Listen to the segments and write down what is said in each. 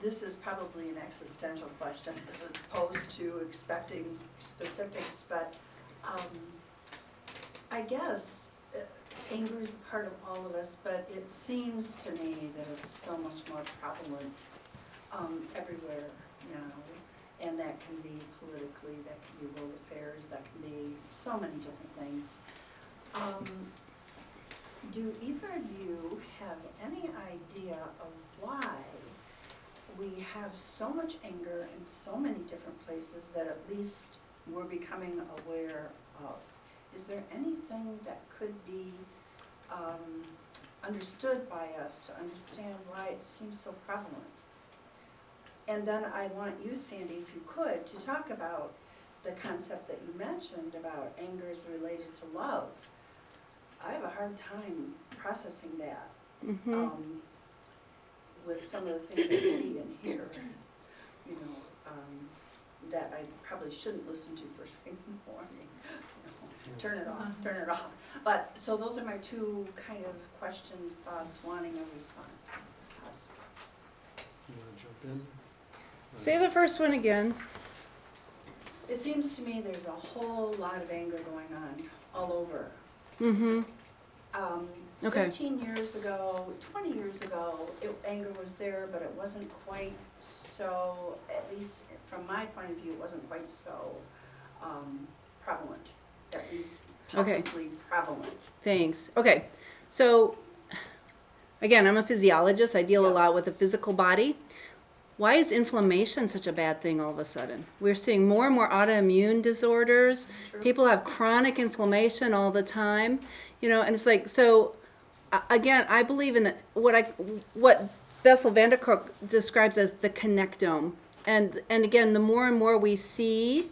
this is probably an existential question as opposed to expecting specifics, but I guess anger is a part of all of us, but it seems to me that it's so much more prevalent everywhere now, and that can be politically, that can be world affairs, that can be so many different things. Do either of you have any idea of why we have so much anger in so many different places that at least we're becoming aware of? Is there anything that could be understood by us to understand why it seems so prevalent? And then I want you, Sandy, if you could, to talk about the concept that you mentioned about anger is related to love. I have a hard time processing that with some of the things I see and hear, you know, that I probably shouldn't listen to first thing in the morning. You know, turn it off, turn it off. But, so those are my two kind of questions, thoughts, wanting a response. You want to jump in? Say the first one again. It seems to me there's a whole lot of anger going on all over. Mm-hmm. Okay. 15 years ago, 20 years ago, anger was there, but it wasn't quite so, at least from my point of view, it wasn't quite so prevalent, at least publicly prevalent. Thanks. Okay. So, again, I'm a physiologist. I deal a lot with the physical body. Why is inflammation such a bad thing all of a sudden? We're seeing more and more autoimmune disorders. True. People have chronic inflammation all the time, you know, and it's like, so again, I believe in what Bessel van der Kolk describes as the connectome. And again, the more and more we see,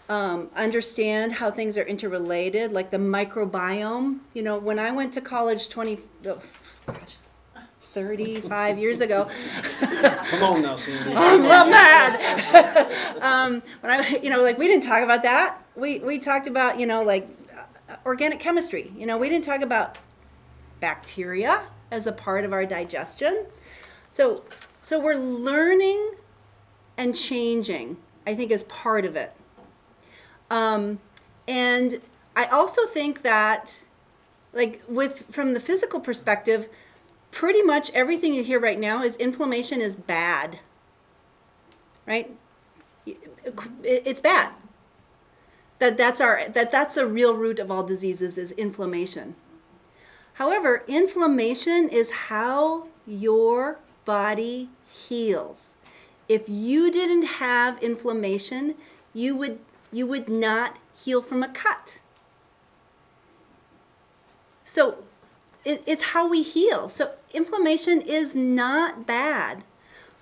understand how things are interrelated, like the microbiome. You know, when I went to college 35 years ago. Come on now, Sandy. I'm a little mad. When I, you know, like we didn't talk about that. We talked about, you know, like organic chemistry. You know, we didn't talk about bacteria as a part of our digestion. So we're learning and changing, I think, is part of it. And I also think that, like, from the physical perspective, pretty much everything you hear right now is inflammation is bad, right? It's bad. That's the real root of all diseases is inflammation. However, inflammation is how your body heals. If you didn't have inflammation, you would not heal from a cut. So it's how we heal. So inflammation is not bad,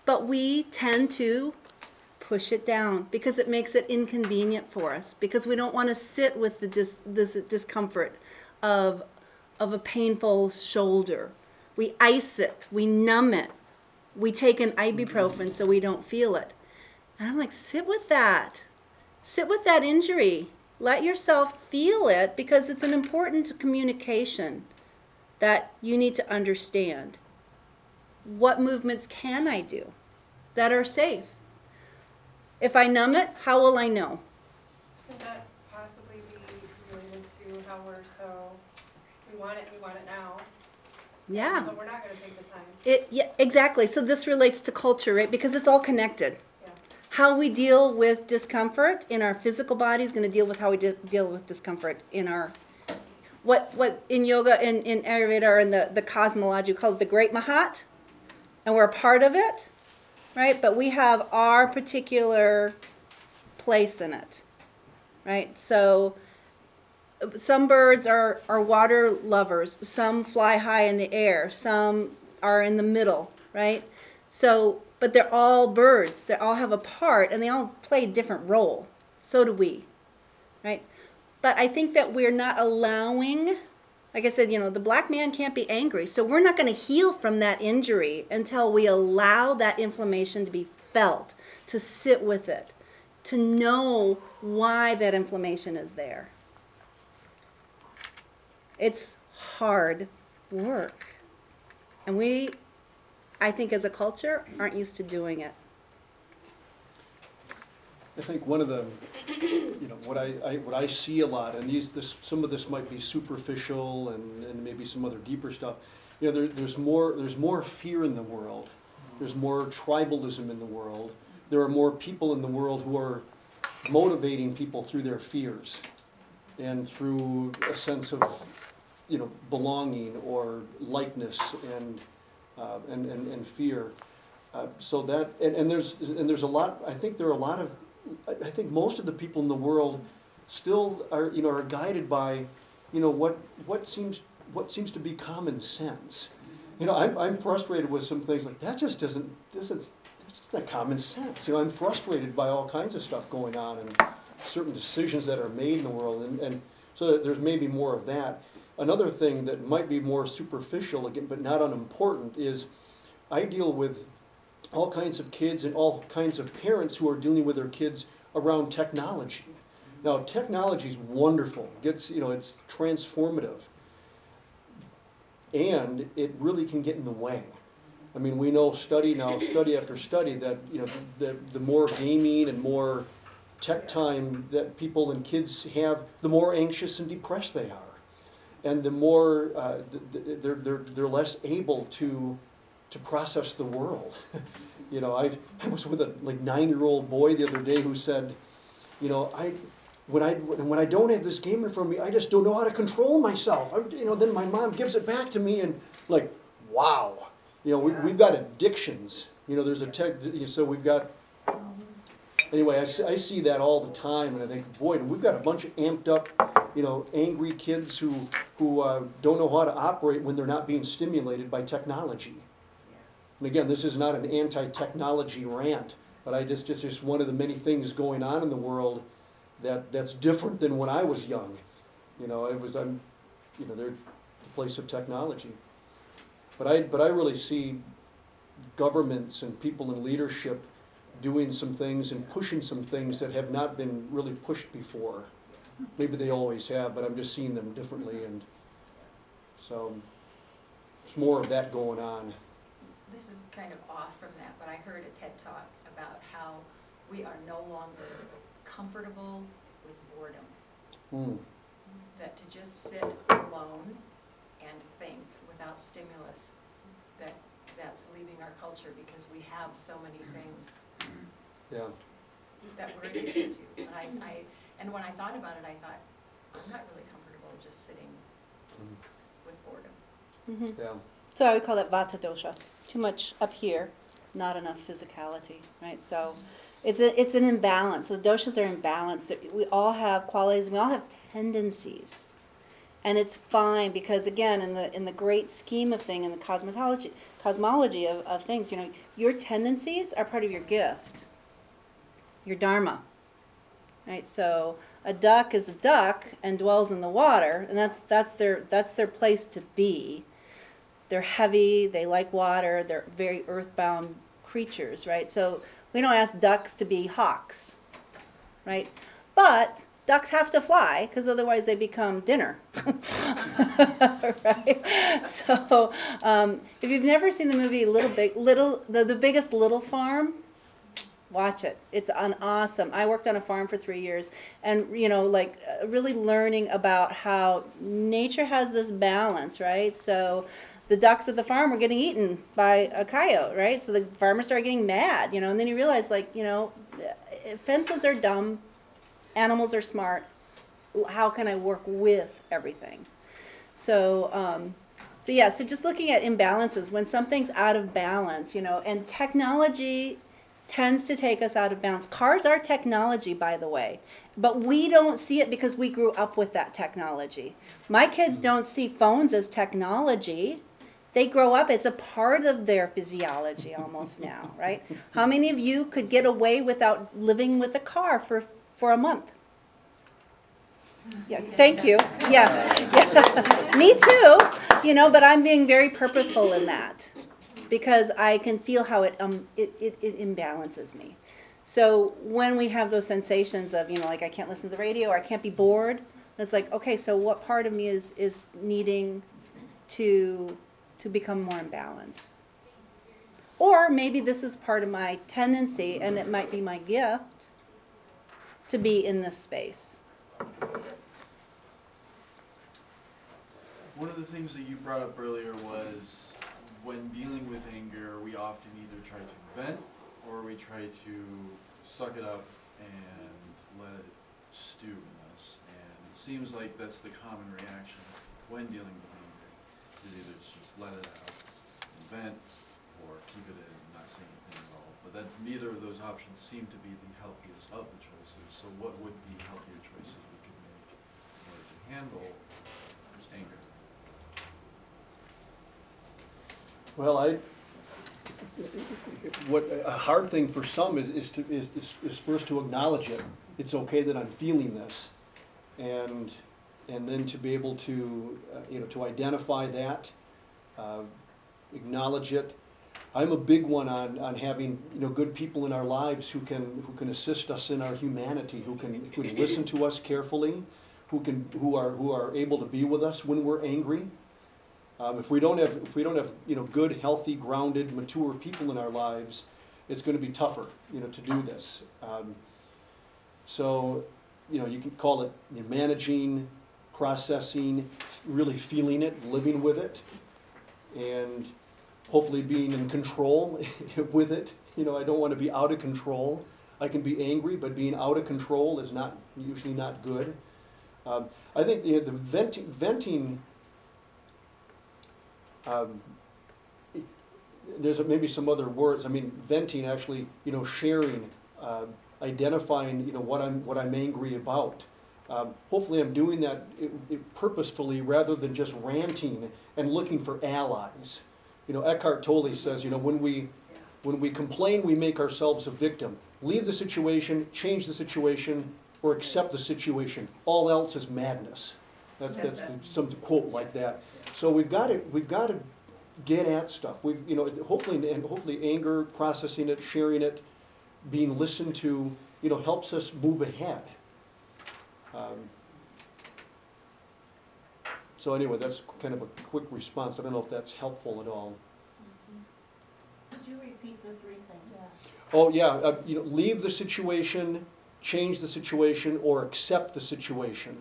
but we tend to push it down because it makes it inconvenient for us, because we don't want to sit with the discomfort of a painful shoulder. We ice it, we numb it, we take an ibuprofen so we don't feel it. And I'm like, sit with that injury. Let yourself feel it, because it's an important communication that you need to understand. What movements can I do that are safe? If I numb it, how will I know? Could that possibly be related to how we want it now? Yeah. So we're not going to take the time. Yeah, exactly. So this relates to culture, right? Because it's all connected. Yeah. How we deal with discomfort in our physical body is going to deal with how we deal with discomfort in our what in yoga and in Ayurveda or in the cosmology we call it the Great Mahat, and we're a part of it, right? But we have our particular place in it, right? So some birds are water lovers, some fly high in the air, some are in the middle, right? So, but they're all birds, they all have a part, and they all play a different role. So do we, right? But I think that we're not allowing, like I said, you know, the black man can't be angry. So we're not going to heal from that injury until we allow that inflammation to be felt, to sit with it, to know why that inflammation is there. It's hard work. And I think as a culture, aren't used to doing it. I think one of the, what I see a lot, and some of this might be superficial and maybe some other deeper stuff. There's more fear in the world. There's more tribalism in the world. There are more people in the world who are motivating people through their fears and through a sense of, belonging or likeness and fear. So that and there's a lot. I think there are a lot of. I think most of the people in the world still are guided by, what seems to be common sense. I'm frustrated with some things like that. That's just not common sense. I'm frustrated by all kinds of stuff going on and certain decisions that are made in the world, and so there's maybe more of that. Another thing that might be more superficial, again, but not unimportant, is I deal with all kinds of kids and all kinds of parents who are dealing with their kids around technology. Now, technology is wonderful. It's transformative. And it really can get in the way. I mean, we know study after study, that the more gaming and more tech time that people and kids have, the more anxious and depressed they are, and the more they're less able to process the world. I was with a 9-year-old boy the other day who said, when I don't have this game in front of me, I just don't know how to control myself. Then my mom gives it back to me, and wow. We've got addictions. There's a tech. So we've got. Anyway, I see that all the time, and I think, boy, we've got a bunch of amped up, angry kids who don't know how to operate when they're not being stimulated by technology. And again, this is not an anti-technology rant, but it's just one of the many things going on in the world that's different than when I was young. They're the place of technology. But I really see governments and people in leadership doing some things and pushing some things that have not been really pushed before. Maybe they always have, but I'm just seeing them differently, and so there's more of that going on. This is kind of off from that, but I heard a TED Talk about how we are no longer comfortable with boredom. That to just sit alone and think without stimulus, that's leaving our culture, because we have so many things that we're addicted to. And when I thought about it, I thought, I'm not really comfortable just sitting with boredom. Mm-hmm. Yeah. So I would call that vata dosha. Too much up here, not enough physicality, right? So it's an imbalance. So the doshas are imbalanced. We all have qualities. We all have tendencies, and it's fine, because again, in the great scheme of things, in the cosmology of things, your tendencies are part of your gift, your dharma, right? So a duck is a duck and dwells in the water, and that's their place to be. They're heavy, they like water, they're very earthbound creatures, right? So we don't ask ducks to be hawks, right? But ducks have to fly, because otherwise they become dinner, right? So if you've never seen the movie The Biggest Little Farm, watch it. It's awesome. I worked on a farm for 3 years, and really learning about how nature has this balance, right? So the ducks at the farm were getting eaten by a coyote, right? So the farmer started getting mad, and then he realized, fences are dumb, animals are smart. How can I work with everything? So just looking at imbalances, when something's out of balance, and technology tends to take us out of balance. Cars are technology, by the way, but we don't see it because we grew up with that technology. My kids don't see phones as technology. They grow up, it's a part of their physiology almost now, right? How many of you could get away without living with a car for a month? Yeah, thank you. Yeah. Me too, but I'm being very purposeful in that, because I can feel how it imbalances me. So when we have those sensations of, I can't listen to the radio, or I can't be bored, it's like, okay, so what part of me is needing to become more in balance? Or maybe this is part of my tendency and it might be my gift to be in this space. One of the things that you brought up earlier was when dealing with anger, we often either try to vent or we try to suck it up and let it stew in us. And it seems like that's the common reaction when dealing with anger, is either just let it out and vent or keep it in and not say anything at all. But that neither of those options seem to be the healthiest of the choices. So what would be healthier choices we could make in order to handle anger? Well, a hard thing for some is first to acknowledge it. It's okay that I'm feeling this, and then to be able to to identify that, acknowledge it. I'm a big one on having good people in our lives who can assist us in our humanity, who can listen to us carefully, who are able to be with us when we're angry. If we don't have good, healthy, grounded, mature people in our lives, it's going to be tougher to do this. So you can call it managing, processing, really feeling it, living with it, and hopefully being in control with it. I don't want to be out of control. I can be angry, but being out of control is usually not good. I think the venting. There's maybe some other words. I mean, venting, actually, sharing, identifying, what I'm angry about. Hopefully, I'm doing that purposefully rather than just ranting and looking for allies. Eckhart Tolle says, when we complain, we make ourselves a victim. Leave the situation, change the situation, or accept the situation. All else is madness. That's some quote like that. So we've got to get at stuff. Hopefully anger, processing it, sharing it, being listened to, helps us move ahead. So anyway, that's kind of a quick response. I don't know if that's helpful at all. Could you repeat the three things? Oh yeah, leave the situation, change the situation, or accept the situation.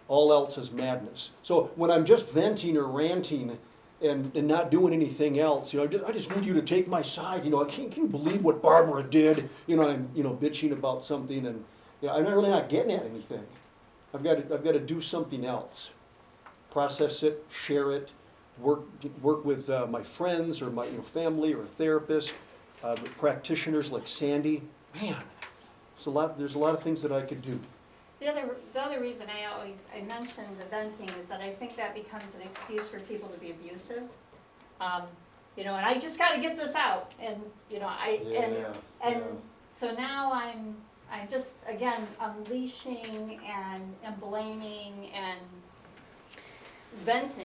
All else is madness. So when I'm just venting or ranting and not doing anything else, I just need you to take my side. Can you believe what Barbara did? I'm bitching about something, and I'm really not getting at anything. I've got to do something else. Process it, share it, work with my friends or my family or a therapist, practitioners like Sandy. Man, there's a lot of things that I could do. The other reason I mentioned the venting is that I think that becomes an excuse for people to be abusive. And I just got to get this out, and so now I'm just again unleashing and blaming and venting.